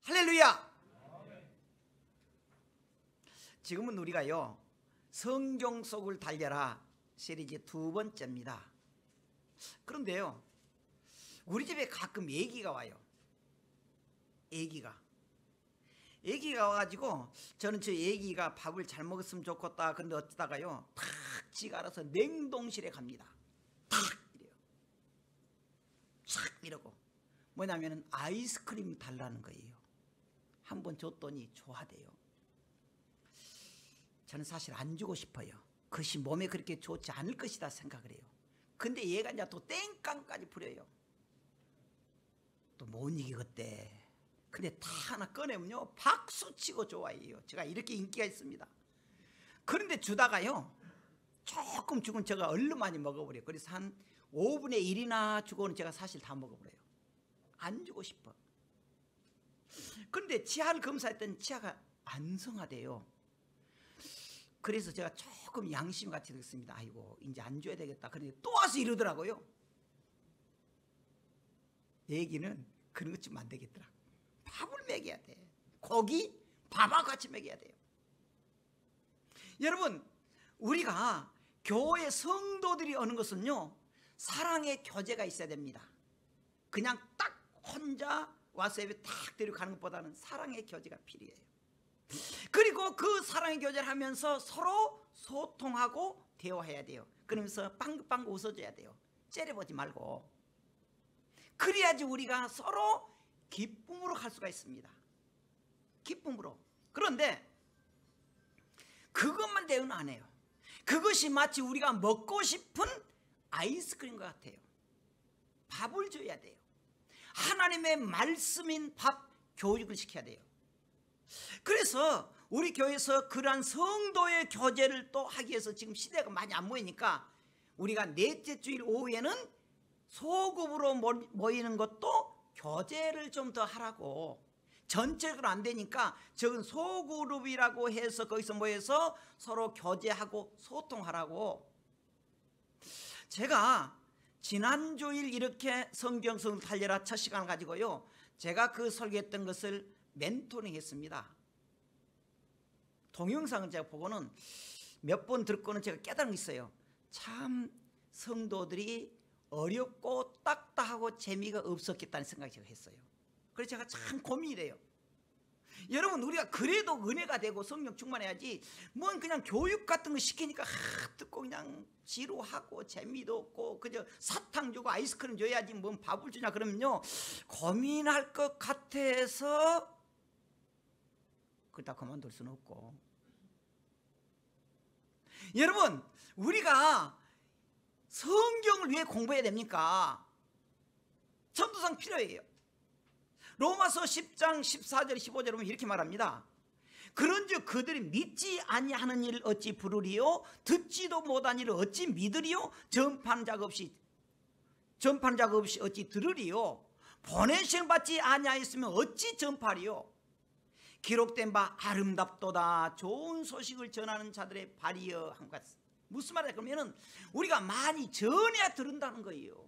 할렐루야! 지금은 우리가요, 성경 속을 달려라 시리즈 2번째입니다. 그런데요, 우리 집에 가끔 애기가 와요. 애기가 와가지고 저는 저 애기가 밥을 잘 먹었으면 좋겠다. 근데 어쩌다가요, 탁 지가 알아서 냉동실에 갑니다. 탁 이래요. 싹 이러고 뭐냐면은 아이스크림 달라는 거예요. 한번 줬더니 좋아돼요. 저는 사실 안 주고 싶어요. 그것이 몸에 그렇게 좋지 않을 것이다 생각을 해요. 근데 얘가 이제 또 땡깡까지 부려요. 또 못 이기겠대. 근데 다 하나 꺼내면요, 박수치고 좋아해요. 제가 이렇게 인기가 있습니다. 그런데 주다가요, 조금 주곤 제가 얼른 많이 먹어버려요. 그래서 한 5분의 1이나 주고는 제가 사실 다 먹어버려요. 안 주고 싶어. 그런데 치아를 검사했더니 치아가 안 성하대요. 그래서 제가 조금 양심 같이 들었습니다. 아이고, 이제 안 줘야 되겠다. 그런데 또 와서 이러더라고요. 얘기는 그런 것 좀 안 되겠더라. 밥을 먹여야 돼. 고기, 밥하고 같이 먹여야 돼요. 여러분, 우리가 교회 성도들이 오는 것은요, 사랑의 교제가 있어야 됩니다. 그냥 딱 혼자 와서 예배 딱 데리고 가는 것보다는 사랑의 교제가 필요해요. 그리고 그 사랑의 교제를 하면서 서로 소통하고 대화해야 돼요. 그러면서 빵긋빵긋 웃어줘야 돼요. 째려보지 말고. 그래야지 우리가 서로 기쁨으로 갈 수가 있습니다. 기쁨으로. 그런데 그것만 대응 안 해요. 그것이 마치 우리가 먹고 싶은 아이스크림과 같아요. 밥을 줘야 돼요. 하나님의 말씀인 밥 교육을 시켜야 돼요. 그래서 우리 교회에서 그러한 성도의 교제를 또 하기 위해서 지금 시대가 많이 안 모이니까 우리가 넷째 주일 오후에는 소급으로 모이는 것도 교제를 좀 더 하라고. 전체적으로 안 되니까 적은 소그룹이라고 해서 거기서 모여서 서로 교제하고 소통하라고. 제가 지난주일 이렇게 성경성을 달려라 첫 시간을 가지고요, 제가 그 설교했던 것을 멘토링 했습니다. 동영상을 제가 보고는 몇 번 듣고는 제가 깨달은 게 있어요. 참 성도들이 어렵고 딱딱하고 재미가 없었겠다는 생각을 제가 했어요. 그래서 제가 참 고민이 돼요. 여러분, 우리가 그래도 은혜가 되고 성령 충만해야지 뭔 그냥 교육 같은 거 시키니까 듣고 그냥 지루하고 재미도 없고 그저 사탕 주고 아이스크림 줘야지 뭔 밥을 주냐 그러면요, 고민할 것 같아서 그러다 그만둘 수는 없고. 여러분, 우리가 성경을 왜 공부해야 됩니까? 전도상 필요해요. 로마서 10장 14절 15절에 보면 이렇게 말합니다. 그런즉 그들이 믿지 아니하는 일을 어찌 부르리요? 듣지도 못한 일을 어찌 믿으리요? 전파는 자가 없이 어찌 들으리요? 보내심 받지 아니하였으면 어찌 전파리요? 기록된 바 아름답도다 좋은 소식을 전하는 자들의 발이여 한 것. 무슨 말이야? 그러면은 우리가 많이 전해야 들은다는 거예요.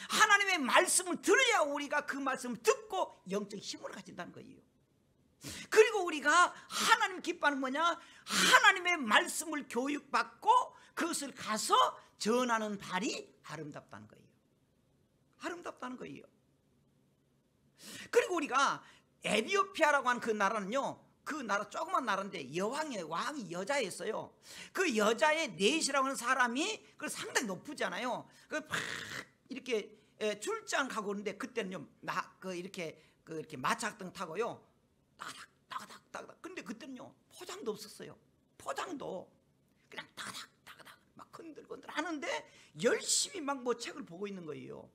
하나님의 말씀을 들어야 우리가 그 말씀을 듣고 영적 힘을 가진다는 거예요. 그리고 우리가 하나님 기뻐하는 뭐냐? 하나님의 말씀을 교육받고 그것을 가서 전하는 발이 아름답다는 거예요. 아름답다는 거예요. 그리고 우리가 에티오피아라고 하는 그 나라는요, 그 나라 조그만 나라인데 왕이 여자였어요. 그 여자의 넷이라고 하는 사람이 그 상당히 높으잖아요. 그 이렇게 출장 가고 그러는데 그때는요, 이렇게 마차등 타고요, 따닥따닥따닥. 근데 그때는요, 포장도 없었어요. 포장도 그냥 따닥따닥 막 건들건들 하는데 열심히 막 뭐 책을 보고 있는 거예요.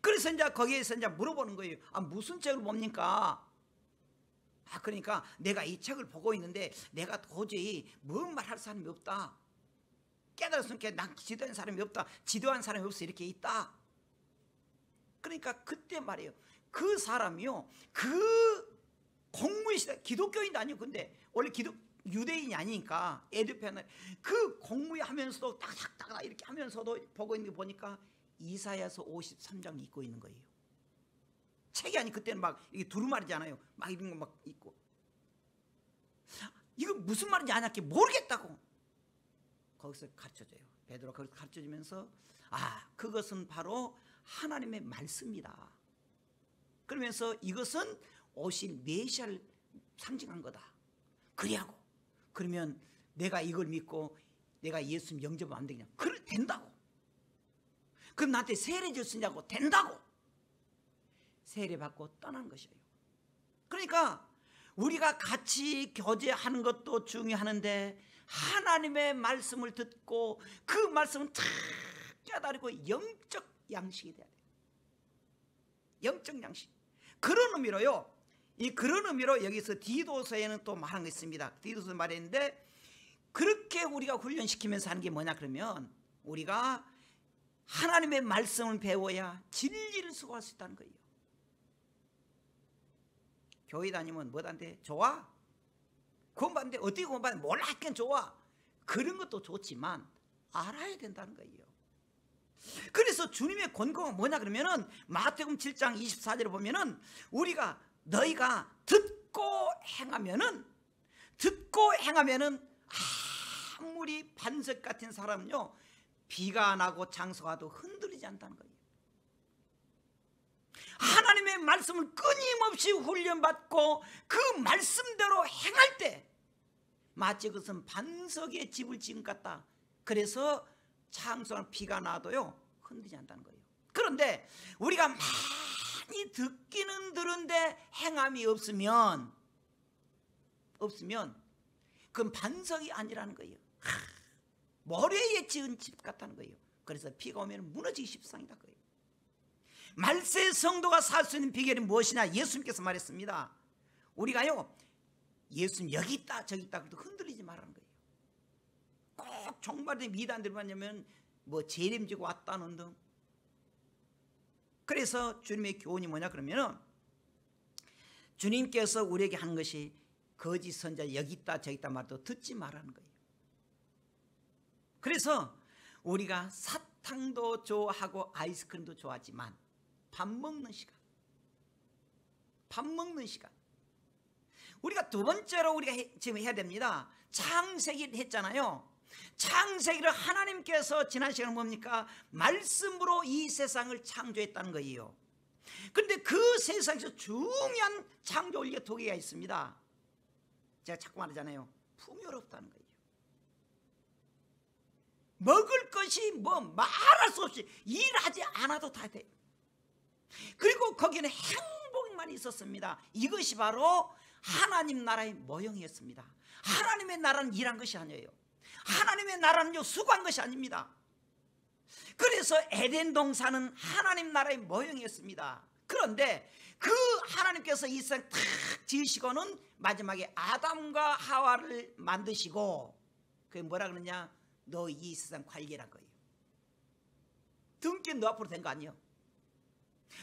그래서 이제 거기에서 이제 물어보는 거예요. 아, 무슨 책을 봅니까? 아, 그러니까 내가 이 책을 보고 있는데 내가 도저히 뭔 말 할 사람이 없다. 깨달았으니까 난 지도한 사람이 없다. 지도한 사람이 없어. 이렇게 있다. 그러니까 그때 말이에요. 그 사람이요, 그 공무의 시대, 기독교인도 아니고, 근데 원래 유대인이 아니니까 에디오피아 나라 그 공무하면서도 딱딱딱 이렇게 하면서도 보고 있는 거 보니까 이사야서 53장 읽고 있는 거예요. 책이 아니 그때는 막 이게 두루마리잖아요. 막 이런 거 막 있고 이거 무슨 말인지 아냐께 모르겠다고 거기서 가르쳐줘요. 베드로가 거기서 가르쳐주면서 그것은 바로 하나님의 말씀이다. 그러면서 이것은 오실 메시아를 상징한 거다. 그리하고 그러면 내가 이걸 믿고 내가 예수 영접하면 안 되냐? 그래 된다고. 그럼 나한테 세례 줬으냐고? 된다고. 세례 받고 떠난 것이에요. 그러니까 우리가 같이 교제하는 것도 중요하는데 하나님의 말씀을 듣고 그 말씀을 탁 깨달고 영적 양식이 돼야 돼요. 영적 양식. 그런 의미로요. 그런 의미로 여기서 디도서에는 또 말한 게 있습니다. 디도서 말했는데 그렇게 우리가 훈련시키면서 하는 게 뭐냐 그러면 우리가 하나님의 말씀을 배워야 진리를 수고할 수 있다는 거예요. 교회 다니면 뭐한테 좋아? 구원받는데 어떻게 구원받는데 몰라 했긴 좋아. 그런 것도 좋지만 알아야 된다는 거예요. 그래서 주님의 권고가 뭐냐 그러면은 마태복음 7장 24절에 보면은 우리가 너희가 듣고 행하면은 아무리 반석 같은 사람은요 비가 나고 장소가 와도 흔들리지 않다는 거예요. 하나님의 말씀을 끊임없이 훈련받고 그 말씀대로 행할 때 마치 그것은 반석의 집을 지은 것 같다. 그래서 장소나 비가 나도요 흔들리지 않다는 거예요. 그런데 우리가 많이 듣기는 들은데 행함이 없으면 그건 반석이 아니라는 거예요. 모래에 지은 집 같다는 거예요. 그래서 비가 오면 무너지기 십상이다 거예요. 말세 성도가 살 수 있는 비결이 무엇이냐? 예수님께서 말했습니다. 우리가요 예수님 여기 있다 저기 있다 그래도 흔들리지 말라는 거예요. 꼭 종말의 미단들만 하면 뭐 재림지고 왔다는 등. 그래서 주님의 교훈이 뭐냐 그러면은 주님께서 우리에게 한 것이 거짓 선자 여기 있다 저기 있다 말도 듣지 말라는 거예요. 그래서 우리가 사탕도 좋아하고 아이스크림도 좋아하지만 밥 먹는 시간 우리가 두 번째로 우리가 지금 해야 됩니다. 창세기를 했잖아요. 창세기를 하나님께서 지난 시간에 뭡니까? 말씀으로 이 세상을 창조했다는 거예요. 그런데 그 세상에서 중요한 창조 원리가 두 개가 있습니다. 제가 자꾸 말하잖아요. 풍요롭다는 거예요. 먹을 것이 뭐 말할 수 없이 일하지 않아도 다 돼요. 그리고 거기는 행복만 있었습니다. 이것이 바로 하나님 나라의 모형이었습니다. 하나님의 나라는 일한 것이 아니에요. 하나님의 나라는요 수고한 것이 아닙니다. 그래서 에덴 동산은 하나님 나라의 모형이었습니다. 그런데 그 하나님께서 이 세상 탁 지으시고는 마지막에 아담과 하와를 만드시고 그게 뭐라 그러냐? 너 이 세상 관리란 거예요. 등기는 너 앞으로 된 거 아니에요.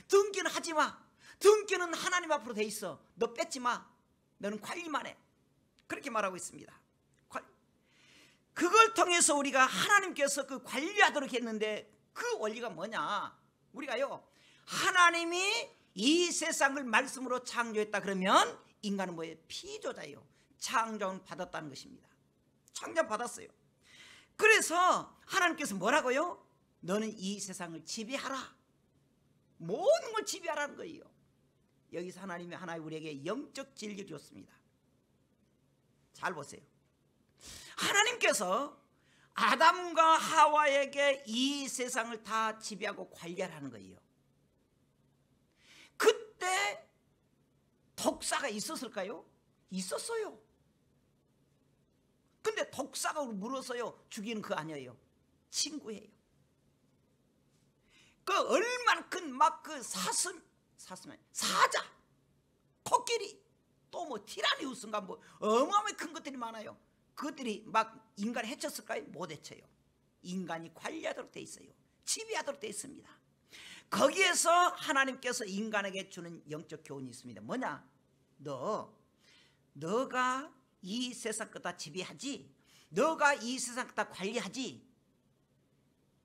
등기는 하지 마. 등기는 하나님 앞으로 돼 있어. 너 뺏지 마. 너는 관리만 해. 그렇게 말하고 있습니다. 그걸 통해서 우리가 하나님께서 그 관리하도록 했는데 그 원리가 뭐냐? 우리가요 하나님이 이 세상을 말씀으로 창조했다 그러면 인간은 뭐예요? 피조자예요. 창조를 받았다는 것입니다. 창조 받았어요. 그래서 하나님께서 뭐라고요? 너는 이 세상을 지배하라. 모든 걸 지배하라는 거예요. 여기서 하나님이 우리에게 영적 진리를 줬습니다. 잘 보세요. 하나님께서 아담과 하와에게 이 세상을 다 지배하고 관리하라는 거예요. 그때 독사가 있었을까요? 있었어요. 근데 독사가 물어서요 죽이는 거 아니에요. 친구예요. 그 얼마나 큰 막 그 사자, 코끼리, 또 뭐 티라니우스인가 뭐 어마어마하게 큰 것들이 많아요. 그것들이 막 인간을 해쳤을까요? 못 해쳐요. 인간이 관리하도록 돼 있어요. 지배하도록 돼 있습니다. 거기에서 하나님께서 인간에게 주는 영적 교훈이 있습니다. 뭐냐? 너가 이 세상 거 다 지배하지, 너가 이 세상 거 다 관리하지.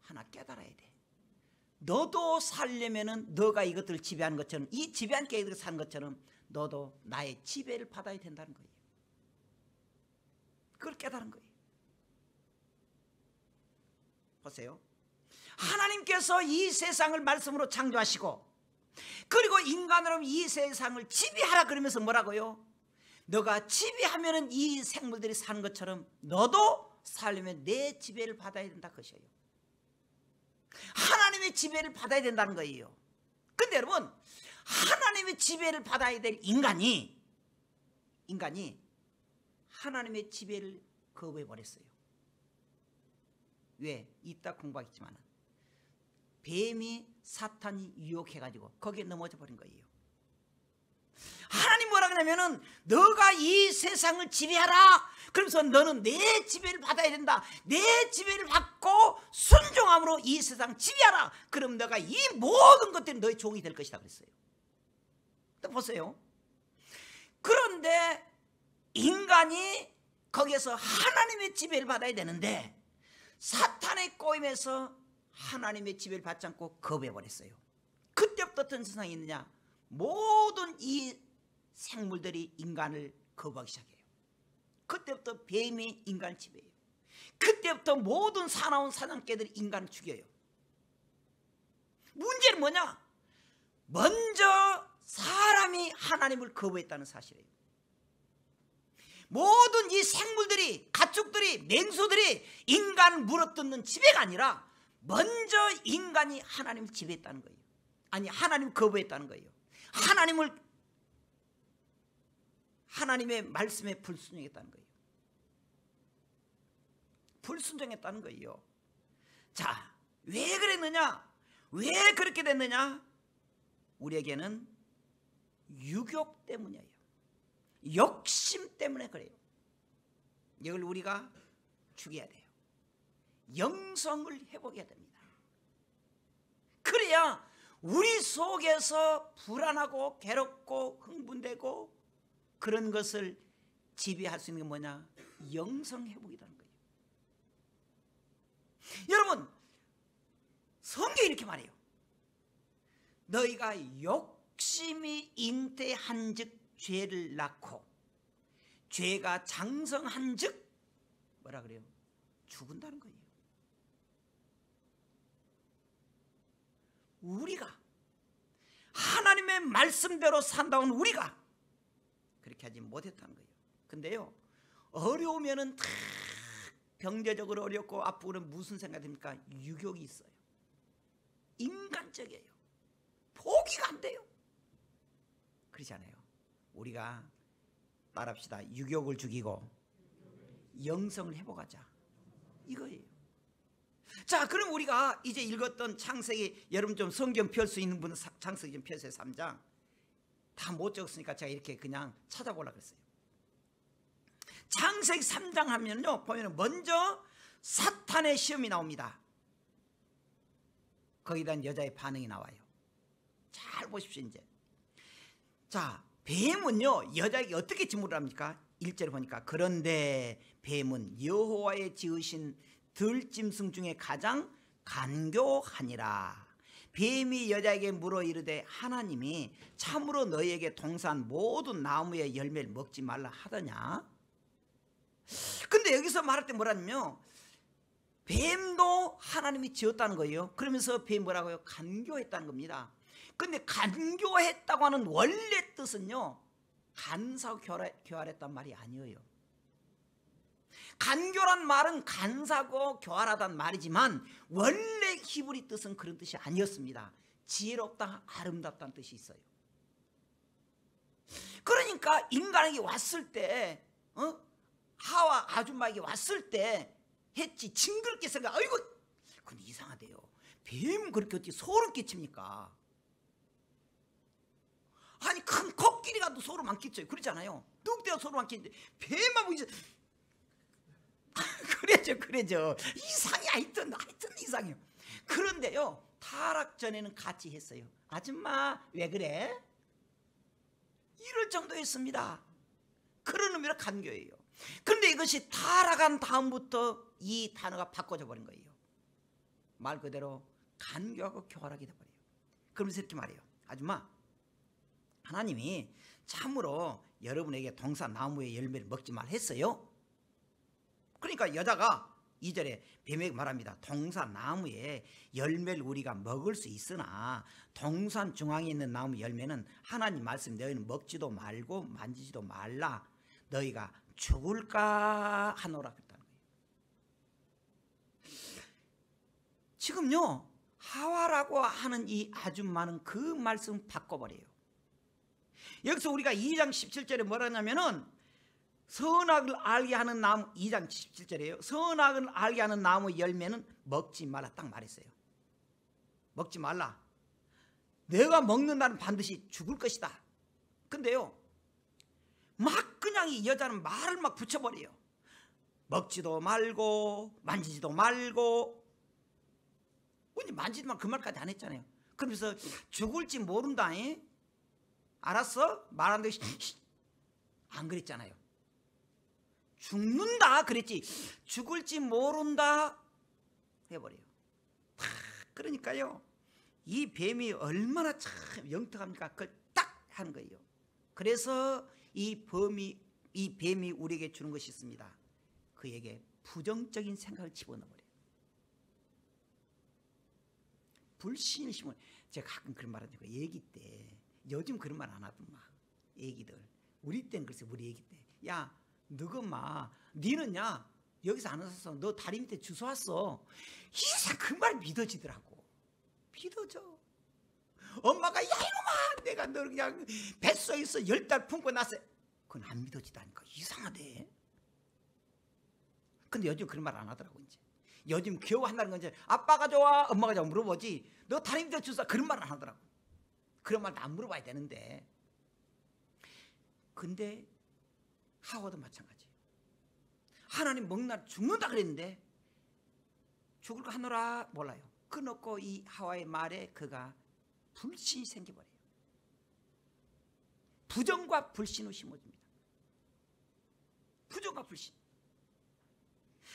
하나 깨달아야 돼. 너도 살려면은 너가 이것들을 지배하는 것처럼, 이 지배한 깨들이 사는 것처럼 너도 나의 지배를 받아야 된다는 거예요. 그걸 깨달은 거예요. 보세요. 하나님께서 이 세상을 말씀으로 창조하시고, 그리고 인간으로 이 세상을 지배하라 그러면서 뭐라고요? 너가 지배하면은 이 생물들이 사는 것처럼 너도 살려면 내 지배를 받아야 된다 그것이에요. 하나님의 지배를 받아야 된다는 거예요. 근데 여러분, 하나님의 지배를 받아야 될 인간이 하나님의 지배를 거부해버렸어요. 왜? 이따 공부하겠지만 뱀이 사탄이 유혹해가지고 거기에 넘어져 버린 거예요. 하나님 뭐라 그러냐면은 너가 이 세상을 지배하라. 그러면서 너는 내 지배를 받아야 된다. 내 지배를 받고 순종함으로 이 세상 지배하라. 그럼 너가 이 모든 것들이 너의 종이 될 것이다 그랬어요. 또 보세요. 그런데 인간이 거기에서 하나님의 지배를 받아야 되는데 사탄의 꼬임에서 하나님의 지배를 받지 않고 거부해버렸어요. 그때부터 어떤 세상이 있느냐? 모든 이 생물들이 인간을 거부하기 시작해요. 그때부터 뱀이 인간을 지배해요. 그때부터 모든 사나운 사냥개들이 인간을 죽여요. 문제는 뭐냐? 먼저 사람이 하나님을 거부했다는 사실이에요. 모든 이 생물들이, 가축들이, 맹수들이 인간을 물어뜯는 지배가 아니라 먼저 인간이 하나님을 지배했다는 거예요. 아니, 하나님을 거부했다는 거예요. 하나님의 말씀에 불순종했다는 거예요. 불순종했다는 거예요. 자, 왜 그랬느냐? 왜 그렇게 됐느냐? 우리에게는 유욕 때문이에요. 욕심 때문에 그래요. 이걸 우리가 죽여야 돼요. 영성을 회복해야 됩니다. 그래야 우리 속에서 불안하고 괴롭고 흥분되고 그런 것을 지배할 수 있는 게 뭐냐? 영성 회복이라는 거예요. 여러분, 성경이 이렇게 말해요. 너희가 욕심이 잉태한 즉 죄를 낳고 죄가 장성한 즉 뭐라 그래요? 죽은다는 거예요. 우리가 하나님의 말씀대로 산다는 우리가 그렇게 하지 못했다는 거예요. 근데요, 어려우면은 다 경제적으로 어렵고 아프고 무슨 생각이 듭니까? 유욕이 있어요. 인간적이에요. 포기가 안 돼요. 그렇지 않아요? 우리가 말합시다. 유욕을 죽이고 영성을 회복하자. 이거예요. 자, 그럼 우리가 이제 읽었던 창세기, 여러분 좀 성경 펼 수 있는 분은 창세기 좀 펴세요. 3장. 다 못 적었으니까 제가 이렇게 그냥 찾아보려고 했어요. 창세기 3장 하면요, 보면 먼저 사탄의 시험이 나옵니다. 거기에 대한 여자의 반응이 나와요. 잘 보십시오. 이제 자, 뱀은요 여자에게 어떻게 질문을 합니까? 1절에 보니까 그런데 뱀은 여호와의 지으신 들짐승 중에 가장 간교하니라. 뱀이 여자에게 물어 이르되 하나님이 참으로 너희에게 동산 모든 나무의 열매를 먹지 말라 하더냐? 근데 여기서 말할 때 뭐라냐면 뱀도 하나님이 지었다는 거예요. 그러면서 뱀이 뭐라고요? 간교했다는 겁니다. 근데 간교했다고 하는 원래 뜻은요, 간사하고 교활했단 말이 아니에요. 간교란 말은 간사고 교활하다는 말이지만 원래 히브리 뜻은 그런 뜻이 아니었습니다. 지혜롭다, 아름답다는 뜻이 있어요. 그러니까 인간에게 왔을 때, 하와 아줌마에게 왔을 때 했지, 징그럽게 생각. 아이고, 근데 이상하대요. 뱀 그렇게 어떻게 소름 끼칩니까? 아니, 큰 코끼리 가도 소름 안 끼쳐요. 그렇잖아요. 늑대가 소름 안 끼는데 뱀하고 이제 그래죠. 이상이 하여튼 이상해요. 그런데요, 타락 전에는 같이 했어요. 아줌마 왜 그래? 이럴 정도였습니다. 그런 의미로 간교예요. 그런데 이것이 타락한 다음부터 이 단어가 바꿔져 버린 거예요. 말 그대로 간교하고 교활하게 돼버려요. 그러면서 이렇게 말해요. 아줌마, 하나님이 참으로 여러분에게 동산나무의 열매를 먹지 말 했어요. 그러니까 여자가 2절에 뱀에게 말합니다. 동산나무의 열매를 우리가 먹을 수 있으나 동산 중앙에 있는 나무 열매는 하나님 말씀 너희는 먹지도 말고 만지지도 말라. 너희가 죽을까 하노라 그랬다는 거예요. 지금요, 하와라고 하는 이 아줌마는 그 말씀 바꿔버려요. 여기서 우리가 2장 17절에 뭐라 하냐면은 선악을 알게 하는 나무, 2장 17절이에요. 선악을 알게 하는 나무 열매는 먹지 말라 딱 말했어요. 먹지 말라. 내가 먹는 날은 반드시 죽을 것이다. 근데요, 막 그냥 이 여자는 말을 막 붙여버려요. 먹지도 말고 만지지도 말고. 만지지도 말고 그 말까지 안 했잖아요. 그러면서 죽을지 모른다. 알았어? 말 안 되게 안 그랬잖아요. 죽는다 그랬지 죽을지 모른다 해버려요. 그러니까요, 이 뱀이 얼마나 참 영특합니까? 그걸 딱 하는 거예요. 그래서 이 뱀이 우리에게 주는 것이 있습니다. 그에게 부정적인 생각을 집어넣어버려요. 불신을 심어. 제가 가끔 그런 말 하니까 얘기 때, 요즘 그런 말 안 하더만. 얘기들 우리 때는 글쎄, 우리 얘기 때, 야 너가 니는 여기서 안 왔어. 너 다리 밑에 주워 왔어. 이상 그 말 믿어지더라고. 믿어져. 엄마가 야 이놈아 내가 너 그냥 뱃속에서 10달 품고 났어. 그건 안 믿어지다니까. 이상하대. 근데 요즘 그런 말 안 하더라고. 이제 요즘 겨우 한다는 건 이제 아빠가 좋아 엄마가 좋아 물어보지, 너 다리 밑에 주워 그런 말 안 하더라고. 그런 말도 안 물어봐야 되는데. 근데 하와도 마찬가지예요. 하나님 먹나 죽는다 그랬는데 죽을 거 하노라 몰라요. 그놓고 이 하와의 말에 그가 불신이 생겨버려요. 부정과 불신을 심어줍니다. 부정과 불신.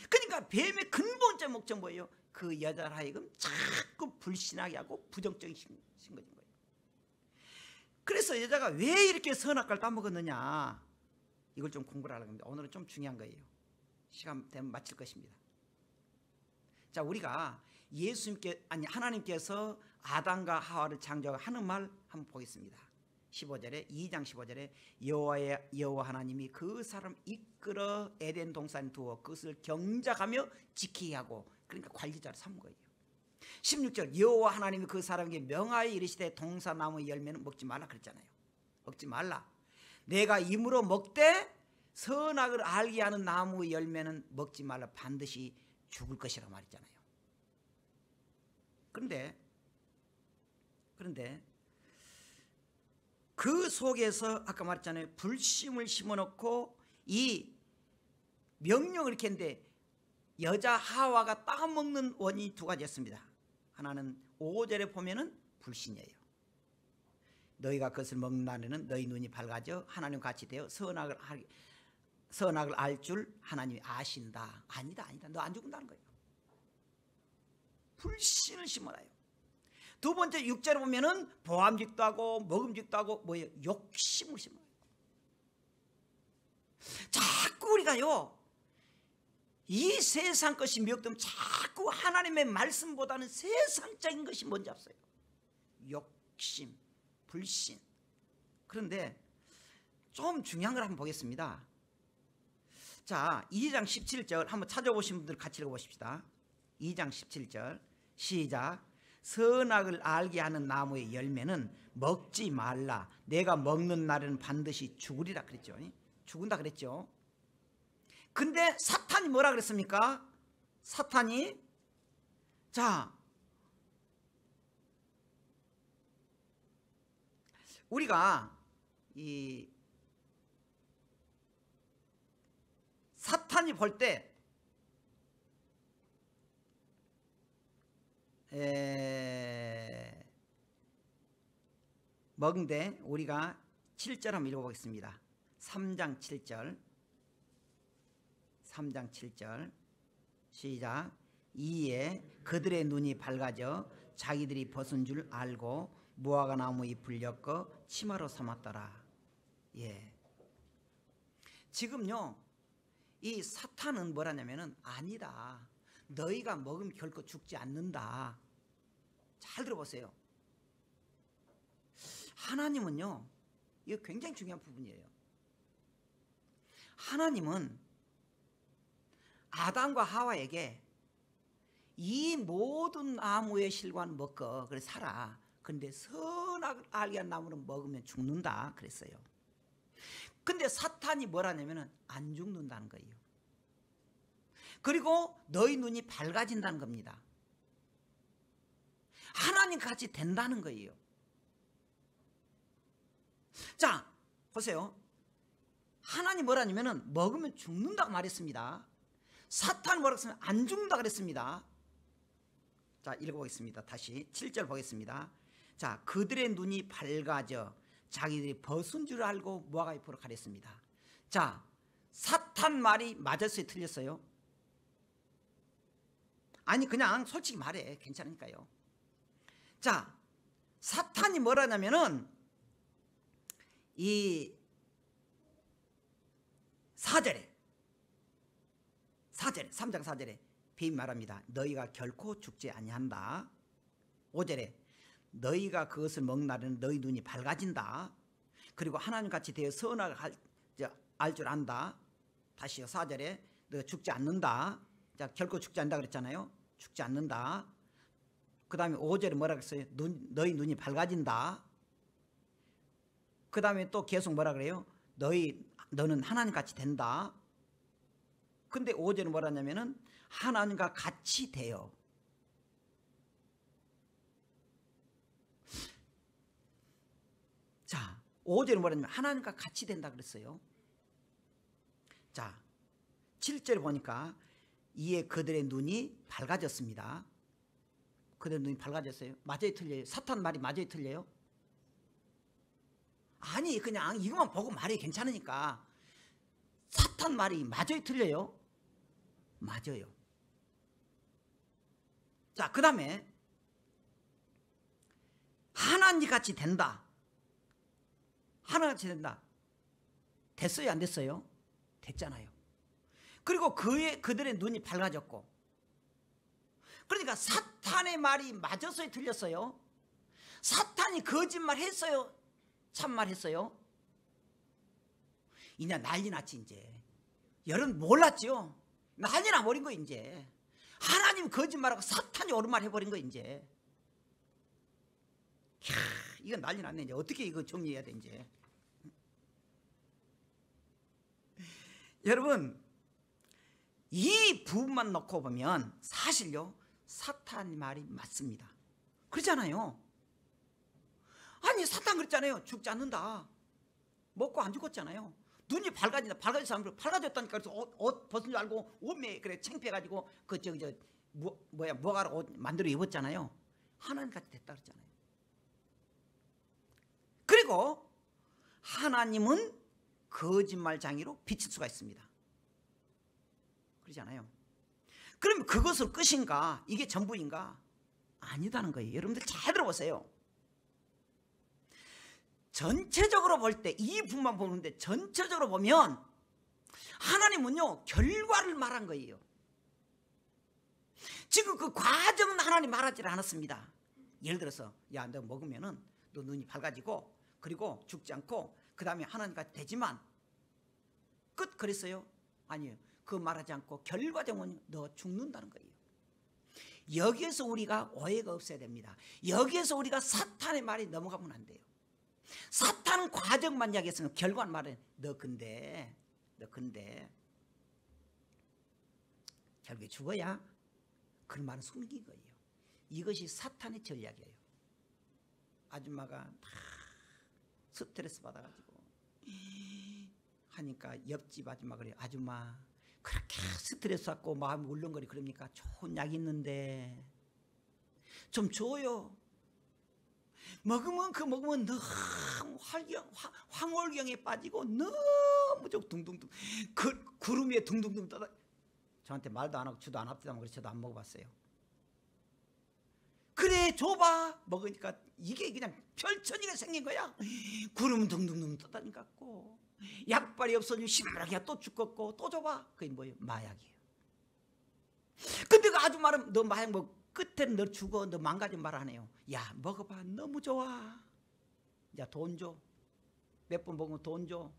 그러니까 뱀의 근본적 목적 뭐예요? 그 여자를 하여금 자꾸 불신하게 하고 부정적인 심어진 거예요. 그래서 여자가 왜 이렇게 선악과를 따먹었느냐, 이걸 좀 공부를 하려고 합니다. 오늘은 좀 중요한 거예요. 시간 되면 마칠 것입니다. 자, 우리가 하나님께서 아담과 하와를 창조하는 말 한번 보겠습니다. 15절에 2장 15절에 여호와 하나님이 그 사람 이끌어 에덴 동산에 두어 그것을 경작하며 지키게 하고, 그러니까 관리자로 삼은 거예요. 16절 여호와 하나님이 그 사람에게 명하여 이르시되 동산나무 열매는 먹지 말라 그랬잖아요. 먹지 말라. 내가 임으로 먹되 선악을 알게 하는 나무 열매는 먹지 말라. 반드시 죽을 것이라고 말했잖아요. 그런데 그 속에서 아까 말했잖아요. 불심을 심어놓고 이 명령을 이렇게 했는데 여자 하와가 따먹는 원인이 두 가지였습니다. 하나는 5절에 보면은 불신이에요. 너희가 그것을 먹는 날에는 너희 눈이 밝아져 하나님 같이 되어 선악을 알 줄 하나님이 아신다. 아니다 너 안 죽는다는 거예요. 불신을 심어놔요. 두 번째 6절에 보면은 보암직도 하고 먹음직도 하고 뭐예요? 욕심을 심어요. 자꾸 우리가요, 이 세상 것이 미혹되면 자꾸 하나님의 말씀보다는 세상적인 것이 먼저 앞서요. 욕심, 불신. 그런데 좀 중요한 걸 한번 보겠습니다. 자, 2장 17절 한번 찾아보신 분들 같이 읽어보십시다. 2장 17절 시작. 선악을 알게 하는 나무의 열매는 먹지 말라. 내가 먹는 날에는 반드시 죽으리라 그랬죠. 죽은다 그랬죠. 근데 사탄이 뭐라 그랬습니까? 사탄이, 자, 우리가 이 사탄이 볼 때 먹은데 우리가 7절 한번 읽어보겠습니다. 3장 7절 3장 7절 시작. 이에 그들의 눈이 밝아져 자기들이 벗은 줄 알고 무화과 나무 잎을 엮어 치마로 삼았더라. 예. 지금요 이 사탄은 뭐라냐면은 아니다. 너희가 먹으면 결코 죽지 않는다. 잘 들어보세요. 하나님은요 이거 굉장히 중요한 부분이에요. 하나님은 아담과 하와에게 이 모든 나무의 실과는 먹고 그래 살아. 그런데 선악을 알게 한 나무는 먹으면 죽는다 그랬어요. 근데 사탄이 뭐라냐면은 안 죽는다는 거예요. 그리고 너희 눈이 밝아진다는 겁니다. 하나님 같이 된다는 거예요. 자 보세요. 하나님 뭐라냐면은 먹으면 죽는다고 말했습니다. 사탄이 뭐라고 했으면 안 죽는다 그랬습니다. 자 읽어보겠습니다. 다시 7절 보겠습니다. 자 그들의 눈이 밝아져 자기들이 벗은 줄 알고 무화과 잎으로 가렸습니다. 자 사탄 말이 맞았어요 틀렸어요? 아니 그냥 솔직히 말해 괜찮으니까요. 자 사탄이 뭐라냐면은 이 4절에 3장 4절에 뱀이 말합니다. 너희가 결코 죽지 아니한다. 5절에 너희가 그것을 먹는 날에는 너희 눈이 밝아진다. 그리고 하나님같이 되어 선악을 알 줄 안다. 다시요 4절에 너희가 죽지 않는다. 자 결코 죽지 않는다 그랬잖아요. 죽지 않는다. 그 다음에 5절에 뭐라 그랬어요? 너희 눈이 밝아진다. 그 다음에 또 계속 뭐라 그래요? 너는 하나님같이 된다. 근데 5절은 뭐라 하냐면은 하나님과 같이 돼요. 자 5절은 뭐라 하냐면 하나님과 같이 된다 그랬어요. 자 7절 보니까 이에 그들의 눈이 밝아졌습니다. 그들의 눈이 밝아졌어요. 맞아요 틀려요? 사탄 말이 맞아요 틀려요? 아니 그냥 이것만 보고 말이 괜찮으니까. 사탄 말이 맞아요 틀려요? 맞아요. 자 그 다음에 하나님 같이 된다. 하나같이 된다. 됐어요 안 됐어요? 됐잖아요. 그리고 그들의 눈이 밝아졌고. 그러니까 사탄의 말이 맞았어요 틀렸어요? 사탄이 거짓말 했어요 참말 했어요? 이제 난리 났지 이제. 여러분 몰랐죠? 난리 나버린 거 이제. 하나님 거짓말하고 사탄이 옳은 말 해버린 거 이제. 이건 난리 났네. 이제 어떻게 이거 정리해야 돼 이제. 여러분 이 부분만 놓고 보면 사실요 사탄 말이 맞습니다. 그렇잖아요. 아니 사탄 그랬잖아요. 죽지 않는다. 먹고 안 죽었잖아요. 눈이 밝아진다. 밝아졌다니까. 그래서 옷 벗은 줄 알고 옷매 그래 창피해가지고 그 무화과로 옷 만들어 입었잖아요. 하나님같이 됐다 그랬잖아요. 그리고 하나님은 거짓말장애로 비칠 수가 있습니다. 그러잖아요. 그럼 그것을 끝인가? 이게 전부인가? 아니다는 거예요. 여러분들 잘 들어보세요. 전체적으로 볼 때 이 부분만 보는데 전체적으로 보면 하나님은요 결과를 말한 거예요. 지금 그 과정은 하나님 말하지 않았습니다. 예를 들어서 야 너 먹으면은 너 눈이 밝아지고 그리고 죽지 않고 그 다음에 하나님까지 되지만 끝 그랬어요? 아니에요. 그거 말하지 않고 결과적으로 너 죽는다는 거예요. 여기에서 우리가 오해가 없어야 됩니다. 여기에서 우리가 사탄의 말이 넘어가면 안 돼요. 사탄은 과정만 이야기했으면 결과는 말은 너 근데 결국에 죽어야 그런 말은 숨긴 거예요. 이것이 사탄의 전략이에요. 아줌마가 막 스트레스 받아가지고 하니까 옆집 아줌마 그래요. 아줌마 그렇게 스트레스 받고 마음이 울렁거리 그럽니까? 좋은 약 있는데 좀 줘요. 먹으면 너무 황홀경에 빠지고 너무 좀 둥둥둥 그 구름 위에 둥둥둥 떠다 저한테 말도 안 하고 주도 안 합디다만 그래서 저도 안 먹어봤어요. 그래 줘봐. 먹으니까 이게 그냥 별천이가 생긴 거야. 구름 둥둥둥 떠다닌 것 같고 약발이 없어지면 시무라기가 또 죽겠고 또 줘봐. 그게 뭐예요? 마약이에요. 근데 그 아주 말하면 너 마약 먹 끝에는 너 죽어. 너 망가진 말 안 해요. 야 먹어봐. 너무 좋아. 야 돈 줘. 몇 번 먹으면 돈 줘.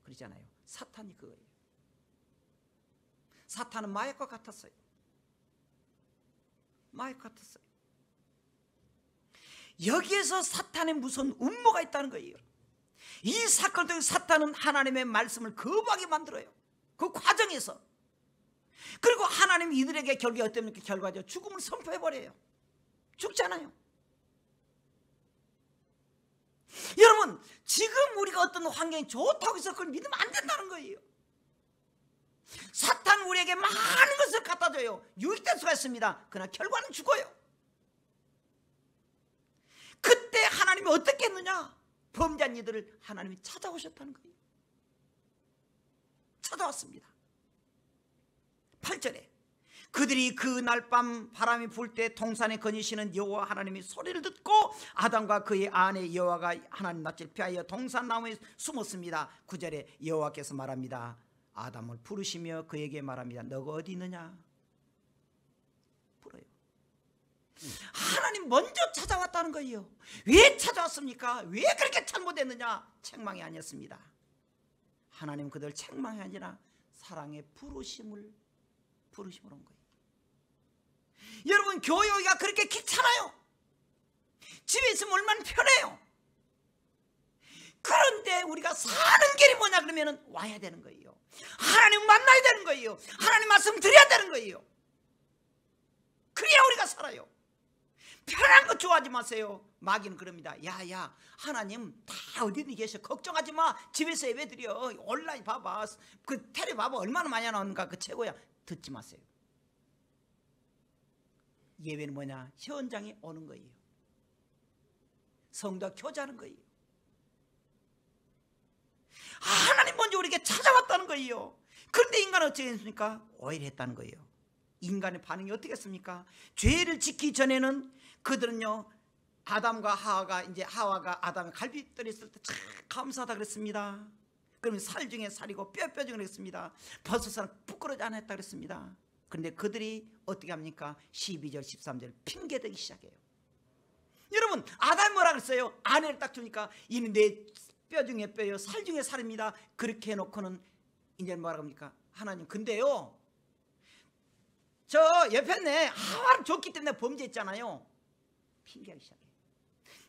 그러잖아요. 사탄이 그거예요. 사탄은 마약과 같았어요. 마약 같았어요. 여기에서 사탄의 무슨 음모가 있다는 거예요. 이 사건 중 사탄은 하나님의 말씀을 거부하게 만들어요. 그 과정에서. 그리고 하나님이 이들에게 결국에 어떤 결과죠? 죽음을 선포해버려요. 죽잖아요. 여러분 지금 우리가 어떤 환경이 좋다고 해서 그걸 믿으면 안 된다는 거예요. 사탄 우리에게 많은 것을 갖다 줘요. 유익될 수가 있습니다. 그러나 결과는 죽어요. 그때 하나님이 어떻게 했느냐? 범죄한 이들을 하나님이 찾아오셨다는 거예요. 찾아왔습니다. 8절에 그들이 그 날 밤 바람이 불 때 동산에 거니시는 여호와 하나님이 소리를 듣고 아담과 그의 아내 여호와가 하나님 낯을 피하여 동산 나무에 숨었습니다. 9절에 여호와께서 말합니다. 아담을 부르시며 그에게 말합니다. 너가 어디 있느냐? 불어요. 하나님 먼저 찾아왔다는 거예요. 왜 찾아왔습니까? 왜 그렇게 잘못했느냐? 책망이 아니었습니다. 하나님 그들 책망이 아니라 사랑의 부르심으로 온 거예요. 여러분 교회 오기가 그렇게 귀찮아요. 집에 있으면 얼마나 편해요. 그런데 우리가 사는 길이 뭐냐 그러면 와야 되는 거예요. 하나님 만나야 되는 거예요. 하나님 말씀 드려야 되는 거예요. 그래야 우리가 살아요. 편한 거 좋아하지 마세요. 마귀는 그럽니다. 야야 하나님 다 어디든 계셔. 걱정하지 마. 집에서 예배 드려. 온라인 봐봐. 그 텔레 봐봐. 얼마나 많이 나오는가. 그 최고야. 듣지 마세요. 예배는 뭐냐? 현장에 오는 거예요. 성도와 교제하는 거예요. 하나님 먼저 우리에게 찾아왔다는 거예요. 그런데 인간은 어떻게 했습니까? 오해를 했다는 거예요. 인간의 반응이 어떻게 했습니까? 죄를 짓기 전에는 그들은요 아담과 하와가 이제 하와가 아담의 갈비뼈를 했을 때 참 감사하다 그랬습니다. 그러면 살 중에 살이고 뼈 중에 그랬습니다. 버섯은 부끄러지 않았다 그랬습니다. 그런데 그들이 어떻게 합니까? 12절 13절 핑계대기 시작해요. 여러분 아담이 뭐라 그랬어요? 아내를 딱 주니까 이는 내 뼈 중에 뼈요 살 중에 살입니다. 그렇게 해놓고는 이제 뭐라 합니까? 하나님 근데요 저 옆에 하와를 줬기 때문에 범죄했잖아요. 핑계하기 시작해요.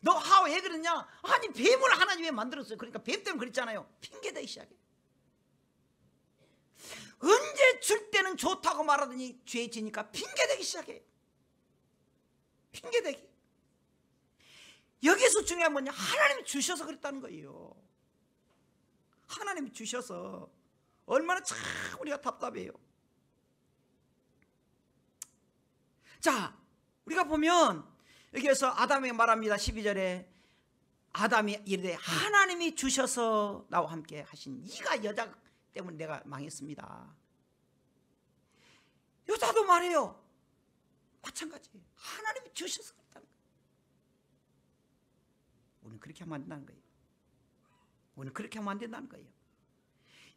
너 하와 왜 그러냐? 아니 뱀을 하나님이 만들었어요. 그러니까 뱀 때문에 그랬잖아요. 핑계대기 시작해요. 언제 줄 때는 좋다고 말하더니 죄에 지니까 핑계대기 시작해요. 핑계대기. 여기서 중요한 건 뭐냐? 하나님이 주셔서 그랬다는 거예요. 하나님이 주셔서. 얼마나 참 우리가 답답해요. 자 우리가 보면 여기에서 아담에게 말합니다. 12절에 아담이 이르되 하나님이 주셔서 나와 함께 하신 이가 여자 때문에 내가 망했습니다. 여자도 말해요. 마찬가지예요. 하나님이 주셔서 그랬다는 거예요. 우리는 그렇게 하면 안 된다는 거예요. 우리는 그렇게 하면 안 된다는 거예요.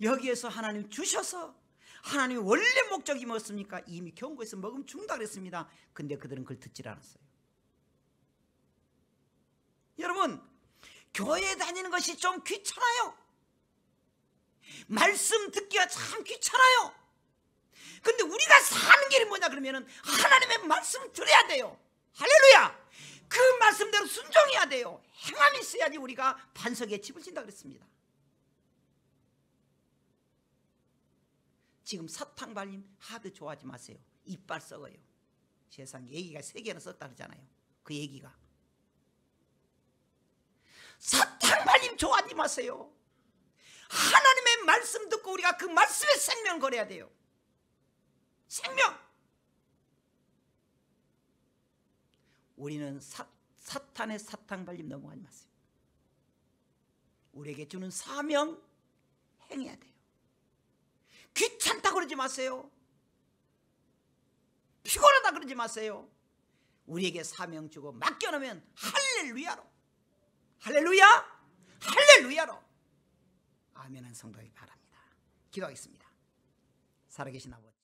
여기에서 하나님 주셔서 하나님의 원래 목적이 뭐였습니까? 이미 경고에서 먹으면 죽는다 그랬습니다. 근데 그들은 그걸 듣질 않았어요. 여러분 교회 다니는 것이 좀 귀찮아요. 말씀 듣기가 참 귀찮아요. 근데 우리가 사는 길이 뭐냐 그러면은 하나님의 말씀 들어야 돼요. 할렐루야. 그 말씀대로 순종해야 돼요. 행함이 있어야지 우리가 반석에 집을 진다 그랬습니다. 지금 사탕 발림 하도 좋아하지 마세요. 이빨 썩어요. 세상에 얘기가 3개나 썼다 그러잖아요. 그 얘기가 사탕 발림 좋아하지 마세요. 하나님의 말씀 듣고 우리가 그 말씀의 생명을 걸어야 돼요. 생명. 우리는 사탄의 사탕 발림 넘어가지 마세요. 우리에게 주는 사명 행해야 돼요. 귀찮다고 그러지 마세요. 피곤하다 그러지 마세요. 우리에게 사명 주고 맡겨놓으면 할렐루야로, 할렐루야, 할렐루야로 아멘한 성도에게 바랍니다. 기도하겠습니다. 살아계신 아버지,